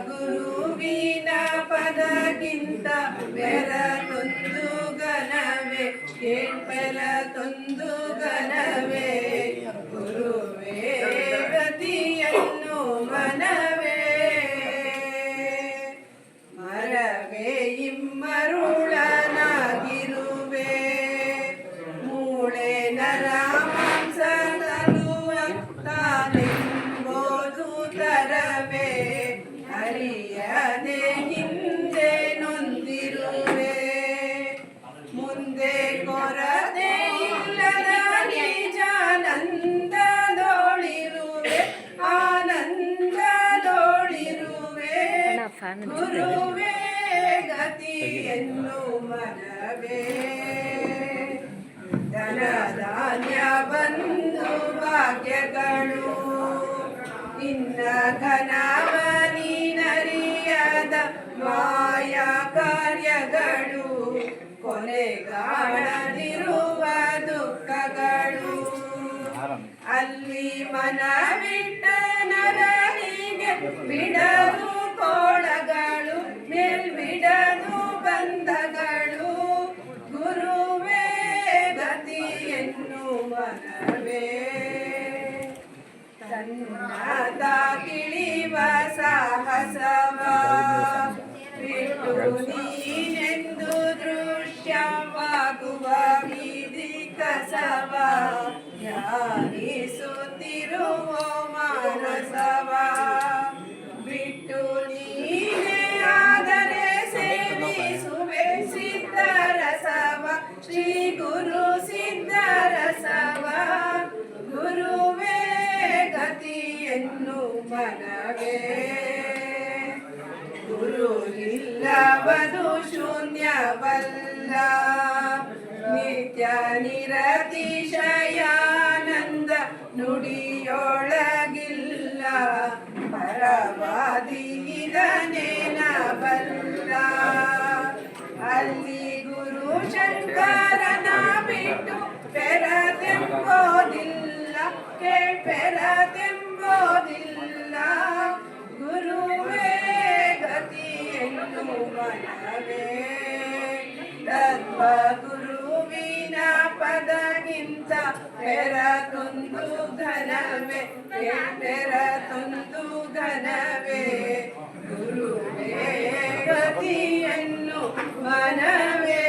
ಗುರುವಿನ ಪದಕ್ಕಿಂತ ಬೆರತೊಂದು ಗನವೇ ಕೇಳ್ಪೆರತೊಂದು ಗನವೇ ಗುರುವೇ ಗತಿಯನ್ನು ಮನವೇ ಮರವೇ ಇಮ್ಮರುಳನಾಗಿರುವೆ ಮೂಳೆ ನರಮಾಂಸ ತರುವ ತಾನೆಂಬುದು ತರವೇ ಅರಿಯದೆ ಹಿಂದೆ ನೊಂದಿರುವೆ ಮುಂದೆ ಕೊರತೆ ಇಲ್ಲದ ನಿಜಾನಂದದೊಳಿರುವೆ ಆನಂದದೊಳಿರುವೆ ಗುರುವೇ ಗತಿಯನ್ನು ಮನವೇ ಧನ ಧಾನ್ಯ ಬಂಧು ಭಾಗ್ಯಗಳು ನಿನ್ನ ಘನವನಿನರಿಯದ ಮಾಯಾ ಕಾರ್ಯಗಳು ಕೊನೆಗಾಣದಿರುವ ದುಃಖಗಳು ಅಲ್ಲಿ ಮನವಿಟ್ಟ ನರನಿಗೆ ಬಿಡದು ಕೋಳಗಳು ಮೇಲ್ಬಿಡದು ಬಂಧಗಳು ಗುರುವೇ ಗತಿಯನ್ನು ಮನವೇ ತನ್ನ ಕಿಳಿವ ಸಾಹಸವ ಬಿಟ್ಟು ನೀನೆಂದು ದೃಶ್ಯವಾಗುವ ಬೀದಿ ಕಸವ ಧ್ಯಾನಿಸುತ್ತಿರುವ ಮಾನಸವ ಬಿಟ್ಟು ನೀನೇ ಆದರೆ ಸೇವಿಸುವೆ ಸಿದ್ಧರಸವ ಶ್ರೀ ಗುರು ಸಿದ್ಧರಸವ ಗುರುವೇ ಗತಿಯನ್ನು ಮನವೇ ಗುರು ಇಲ್ಲವದು ಶೂನ್ಯವಲ್ಲ ನಿತ್ಯ ನಿರತಿಶಯಾನಂದ ನುಡಿಯೊಳಗಿಲ್ಲ ಪರವಾದಿ ಇದನೇನಬಲ್ಲ ಅಲ್ಲಿ ಗುರು ಶಂಕರನ ಬಿಟ್ಟು ಪೆರತೆಂಬೋದಿಲ್ಲ ಕೇಳ್ಪೆರತೆಂಬೋದಿಲ್ಲ ಗುರುವೇ ಗತಿಯನ್ನು ಮನವೇ ತತ್ವ ಗುರುವಿನ ಪದಗಿಂತ ಪೆರತೊಂದು ಘನವೇ ಪೆರತೊಂದು ಘನವೇ ಗುರುವೇ ಗತಿಯನ್ನು ಮನವೇ